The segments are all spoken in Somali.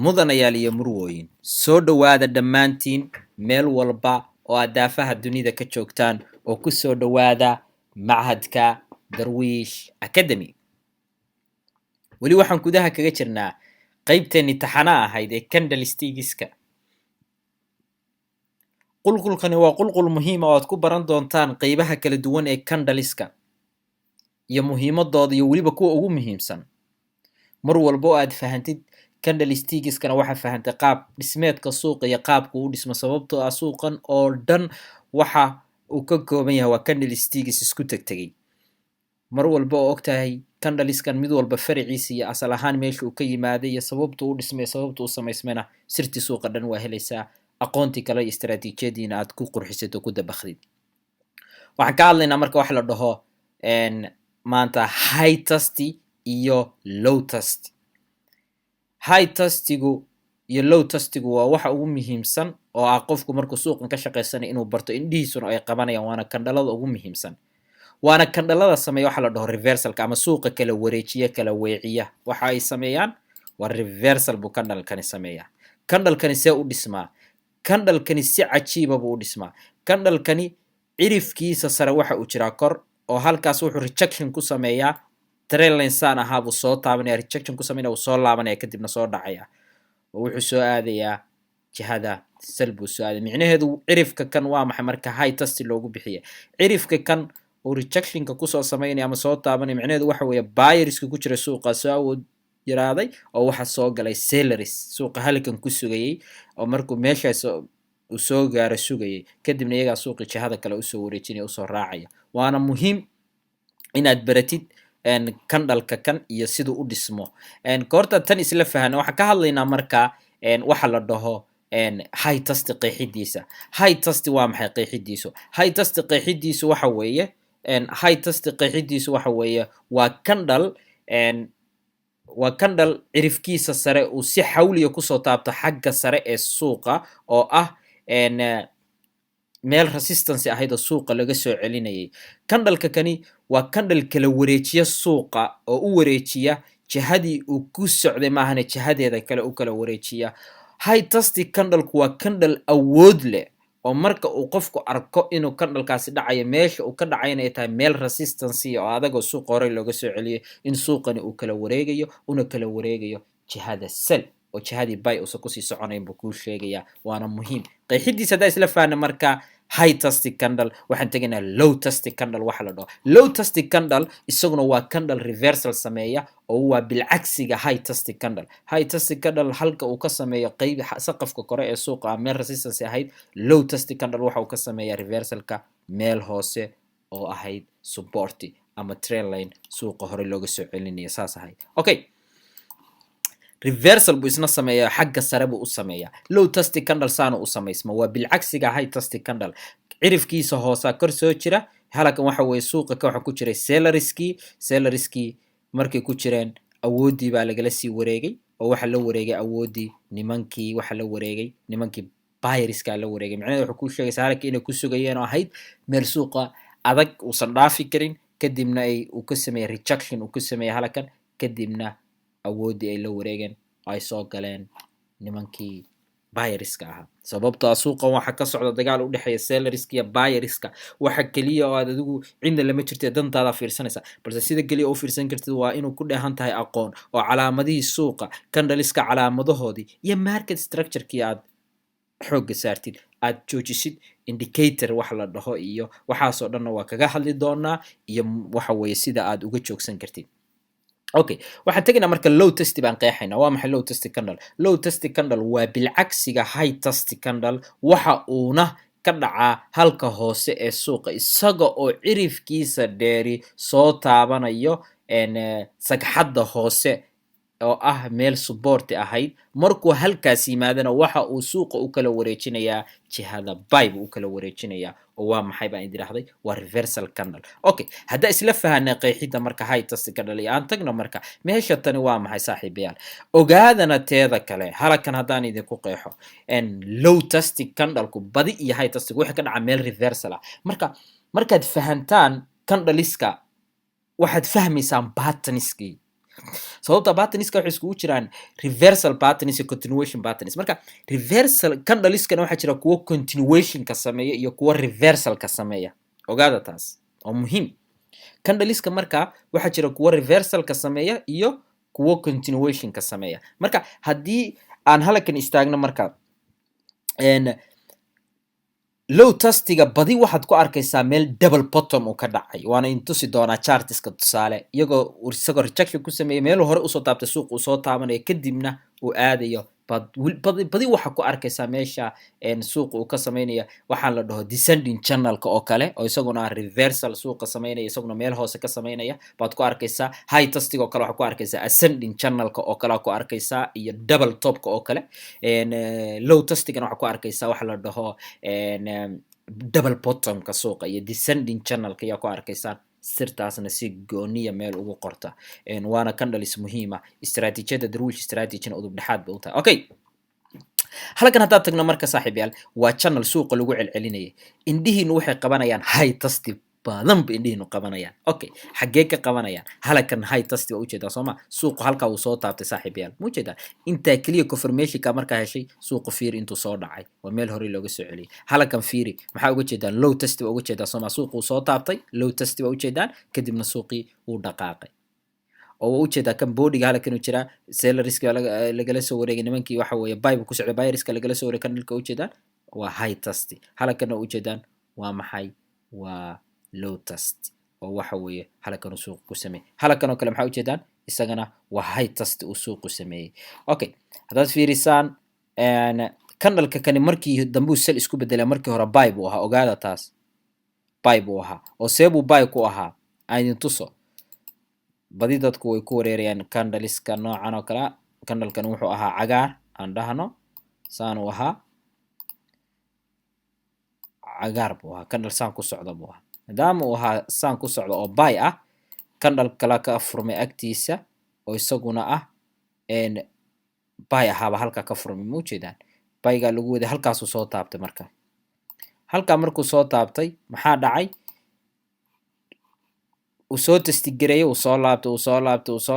mudanayaal iyo murwooyin soo dhowaada dhammaantiin meel walba oo aad daafaha dunida ka joogtaan oo ku soo dhowaada machadka Darwish Academy. Weli waxaan gudaha kaga jirnaa qaybteennii taxana ahayd ee candlesticks-ka. Qulqulkani waa qulqul muhiim ah oo aad ku baran doontaan qaybaha kala duwan ee candleska iyo muhiimadooda iyo weliba kuwa ugu muhiimsan. Mar walba oo aad fahantid candlesticks-kana waxaa fahantay qaab dhismeedka suuqa iyo qaabka uu dhismo, sababtoo ah suuqan oo dhan waxa uu ka kooban yahay waa candlesticks isku tegtegay. Mar walba oo ogtahay candleskan mid walba faraciisa iyo asal ahaan meesha uu ka yimaaday iyo sababta uu dhismay, sababta uu samaysmayna sirti suuqa dhan waa helaysaa. Aqoontii kale iyo istaraatiijiyadiina aad ku qurxisato ku dabaqdid. Waxaan ka hadlaynaa marka wax la dhaho maanta high test iyo low test. High testigu iyo low testigu waa waxa ugu muhiimsan oo ah qofku markuu suuqan ka shaqaysanayo inuu barto indhihiisuna ay qabanayaan, waana kandhalada ugu muhiimsan. Waana kandhalada sameeya waxa la dhaho reversalka ama suuqa kala wareejiya kala weeciya. Waxa ay sameeyaan waa reversal buu kandhalkani sameeyaa. Kandhalkani see u dhismaa? Kandhalkani si cajiiba buu u dhismaa. Kandhalkani cirifkiisa sare waxa uu jiraa kor oo halkaas wuxuu rejection ku sameeyaa. Trend line saan ahaa buu soo taabanaya, rejection ku sameynaya, uu soo laabanaya, kadibna soo dhacaya. Wuxuu soo aadayaa jihada sell buu soo aaday. Micnaheedu cirifka kan waa maxay marka high test loogu bixiya? Cirifka kan uu rejectionka ku soo sameynaya ama soo taabanaya, micnaheedu waxa weeye buyerska ku jira suuqa soo awood yaraaday oo waxa soo galay sellers suuqa halkan ku sugayay oo markuu meeshaas uu soo gaaro sugayay, kadibna iyaga suuqa jihada kale u soo wareejinaya, u soo raacaya. Waana muhiim inaad baratid kandhalka kan iyo siduu u dhismo. Koorta tan isla fahanay waxaan ka hadlaynaa marka waxa la dhaho high test qeexidiisa. High test waa maxay qeexidiisu? High test qeexidiisu waxa weeye waa kandhal cirifkiisa sare uu si xawliya kusoo taabto xagga sare ee suuqa oo ah meel resistance ahayd oo suuqa laga soo celinayay. Kandhalka kani waa kandhal kala wareejiya suuqa oo u wareejiya jihadii uu ku socday maahane jihadeeda kale u kala wareejiya. High test kandhalku waa kandhal awood leh oo marka uu qofku arko inuu kandhalkaasi dhacayo, meesha uu ka dhacayna ay tahay meel resistance oo adag oo suuqa hore looga soo celiyay, in suuqani uu kala wareegayo una kala wareegayo jihada sell oo jihadii buy uusan kusii soconayn buu kuu sheegayaa. Waana muhiim. Qeexidiisa haddaa isla fahanay marka high test candle, waxaan tegaynaa low test candle waxa la dhaho. Low test candle isaguna waa candle reversal sameeya oo waa bilcagsiga high test candle. High test candle halka uu ka sameeyo qayb saqafka kore ee suuqa meel resistance ahayd, low test candle waxa uu ka sameeyaa reversalka meel hoose oo ahayd support ama trend line suuqa hore looga soo celinaya saas ahayd. Okay, reversal buu isna sameeyaa xagga sare buu u sameeyaa. Low test candle saana u samaysma waa bilcagsiga high test candle. Cirifkiisa hoosa kor soo jira, halkan waxa weeye suuqa ka waxa ku jiray sellerskii markay ku jireen awoodii baa lagala sii wareegay oo waxa la wareegay awoodii nimankii buyerska la wareegay. Macnaheedu wuxuu ku sheegaysaa halka inay ku sugayeen oo ahayd meel suuqa adag uusan dhaafi karin, kadibna uu ka sameeyay rejection uu ka sameeyay halkan, kadibna awoodii ay la wareegeen ay soo galeen nimankii buyerska ahaa. Sababtoo ah suuqan waxa ka socda dagaal u dhexeeya sellerska iyo buyerska. Waxa kaliya oo aad adigu cidna lama jirto dantaada fiirsanaysa, balse sida kaliya oo fiirsan kartid waa inuu ku dheehan tahay aqoon oo calaamadihii suuqa, candleska calaamadahoodii iyo market structure-kii aad xoogga saartid, aad joojisid indicator wax la dhaho iyo waxaasoo dhanna waa kaga hadli doonaa iyo waxa weeye sida aad uga joogsan kartid. Okay, waxaan tegaynaa marka low test baan qeexaynaa. Waa maxay low test candle? Low test candle waa bilcagsiga high test candle, waxa uuna ka dhacaa halka hoose ee suuqa isaga oo cirifkiisa dheeri soo taabanayo sagxadda hoose oo ah meel support ahayd. Markuu halkaas yimaadana waxa uu suuqa u kala wareejinayaa jihada buy buu u kala wareejinayaa oo waa maxay baan idin raahday waa reversal candle. Okay, hadda isla fahanay qeexida marka high test candle iyo aan tagno marka meesha tani waa maxay saaxiibayaal? Ogaadana teeda kale halkan haddaan idinku qeexo low test candle-ku badi iyo high test waxa ka dhaca meel reversal ah. Markaad fahantaan candleska waxaad fahmaysaan patterns-kii sababta patterniska waxay iskugu jiraan reversal patterns iyo continuation patterns. Marka reversal candleskana waxaa jira kuwo continuation ka sameeya iyo kuwo reversal ka sameeya. Ogaada taas oo muhiim. Candleska marka waxaa jira kuwo reversal ka sameeya iyo kuwo continuation ka sameeya. Marka haddii aan halkan istaagno marka low tastiga badi waxaad ku arkaysaa meel double bottom uu ka dhacay, waana intusi doonaa chartiska tusaale isagoo rejection ku sameeyay meel hore usoo taabtay suuq uu soo taabanayo kadibna uu aadayo badi waxaa ku arkaysaa meesha suuq uu ka sameynaya waxaa la dhaho descending channelka oo kale oo isaguna reversal suuqa sameynaya isaguna meel hoose ka sameynaya baad ku arkaysaa. High tastiga oo kale waxaa ku arkaysaa ascending channelka oo kale ku arkaysaa iyo double topka oo kale. Low tastigana waxaa ku arkaysaa waxa la dhaho double bottomka suuqa iyo descending channelka ayaa ku arkaysaa. sirtaasna si gooniya meel ugu qorta waana candles muhiima istaraatiijiyada darwish strategy-na udub dhaxaad bay u tahay. Okay, halkan haddaad tagno marka saaxiibayaal waa channel suuqa lagu celcelinayay, indhihiinu waxay qabanayaan high tasti badan ba indhihiinu qabanayaan. Okay, xaggee ka qabanayaan? halkan high tasti waa ujeedaa sooma suuqa halkaa uu soo taabtay saaxiibayaal ma ujeedaa intaa keliya confirmationka markaa heshay suuqa fiiri intuu soo dhacay waa meel hore looga soo celiyay. halkan fiiri maxaa uga jeedaan low tasti waa uga jeedaa sooma suuqa uu soo taabtay low tasti waa ujeedaan kadibna suuqii uu dhaqaaqay oo waa ujeedaa kan boodiga halkan uu jiraa selleriska lagala soo wareegay nimankii waxa weeye buy ku socday buyerska lagala soo wareegay kan ujeedaan waa high tasti. halkan ujeedaan waa maxay waa low test oo waxa weeye halkan suuq ku sameeyay. halkan oo kale maxaa ujeedaan isagana waa high test uu suuq ku sameeyay. Okay, hadaad fiirisaan candleka kani markii dambu sell isku bedelay markii hore buy buu ahaa. ogaada taas buy buu ahaa oo seebu buy ku ahaa aydin tuso. badi dadku way ku wareerayaan candleska noocan oo kale. candlekan wuxuu ahaa cagaar aan dhahno saan uu ahaa cagaar buu ahaa candle saan ku socda buu ahaa. maadaama uu ahaa saan ku socda oo buy ah candle kala ka furmay agtiisa oo isaguna ah buy ahaaba halka ka furmay ma ujeedaan buyga lagu waday halkaasuu soo taabtay. marka halkaa markuu soo taabtay maxaa dhacay uu soo testigareeyay uu soo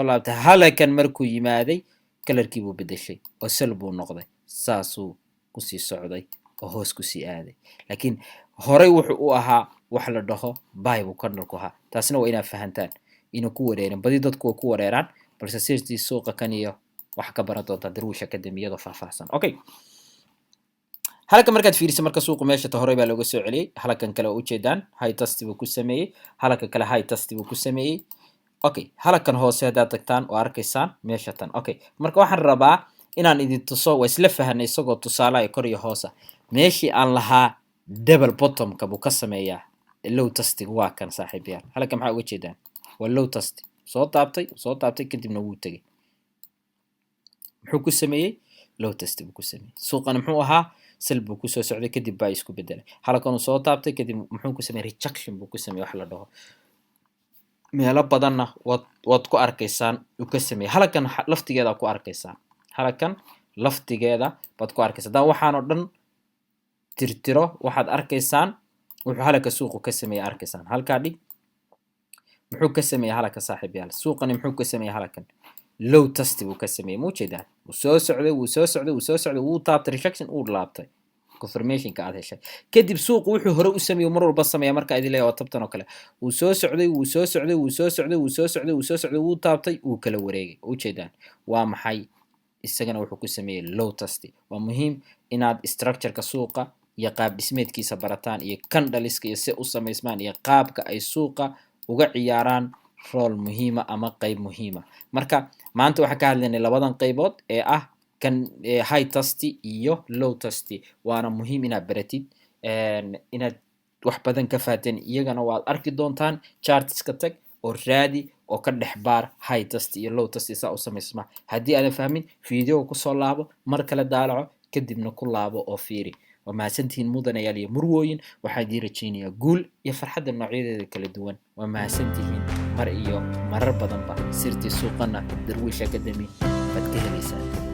laabtay halkan markuu yimaaday kalarkii buu bedeshay oo sell buu noqday saasuu kusii socday oo hoos kusii aaday. laakiin horey wuxuu u ahaa wax la dhaho buy buu candleku ahaa. taasina waa inaad fahantaan inuu ku wareerin badi dadku way ku wareeraan balse sirtii suuqa kan iyo wax ka baran doontaa darwish akademiyada faahfaahsan. Okay, halkan markaad fiiriso marka suuqa meesha ta horey baa looga soo celiyay. halkan kale oo ujeedaan high tasti buu ku sameeyay halkan kale high tasti buu ku sameeyay. Okay, halkan hoose haddaad tagtaan oo arkaysaan meesha tan. Okay, marka waxaan rabaa inaan idin tuso waa isla fahanay isagoo tusaale ay kor iyo hoosa meeshii aan lahaa double bottomka buu ka sameeyaa low tastiga waa kan saaxiibayaal. halkan maxaa uga jeedaan waa low tasti soo taabtay kadibna wuu tegay. muxuu ku sameeyay low tasti buu ku sameeyay. suuqana muxuu ahaa sell buu ku soo socday kadib baa isku bedelay. halkan uu soo taabtay kadib muxuu ku sameeyay rejection buu ku sameeyay wax la dhaho meelo badanna waad ku arkaysaan uu ka sameeyay. halkan laftigeeda ku arkaysaan halkan laftigeeda baad ku arkaysaan. haddaan waxaan oo dhan tirtiro waxaad arkaysaan wuxuu halka suuqu ka sameeyay arkaysaan. halkaa dhig muxuu ka sameeyay halka saaxiibayaal suuqani muxuu ka sameeyay halkan low tasti buu ka sameeyay ma ujeedaan wuu soo socday wuu taabtay rejection uu laabtay confirmationka aad heshay kadib suuqu wuxuu hore u sameeyay mar walba sameeya marka idin leeyahay tabtan oo kale wuu soo socday wuu taabtay wuu kala wareegay ujeedaan waa maxay isagana wuxuu ku sameeyay low tasti. waa muhiim inaad structure-ka suuqa iyo qaab dhismeedkiisa barataan iyo candleska iyo si u sameysmaan iyo qaabka ay suuqa uga ciyaaraan role muhiima ama qayb muhiima. marka maanta waxaan ka hadlaynay labadan qaybood ee ah kan high tasti iyo low tasti waana muhiim inaad baratid inaad wax badan ka faateen iyagana waad arki doontaan. chartiska tag oo raadi oo ka dhex baar high tasti iyo low tasti saa u sameysmaa. haddii aadan fahmin video kusoo laabo mar kale daalaco kadibna ku laabo oo fiiri. waa mahadsantihiin mudanayaal iyo murwooyin waxaan idin rajaynayaa guul iyo farxadda noocyadeeda kala duwan. waa mahadsantihiin mar iyo marar badanba sirtii suuqana darwish academy baad ka helaysaan.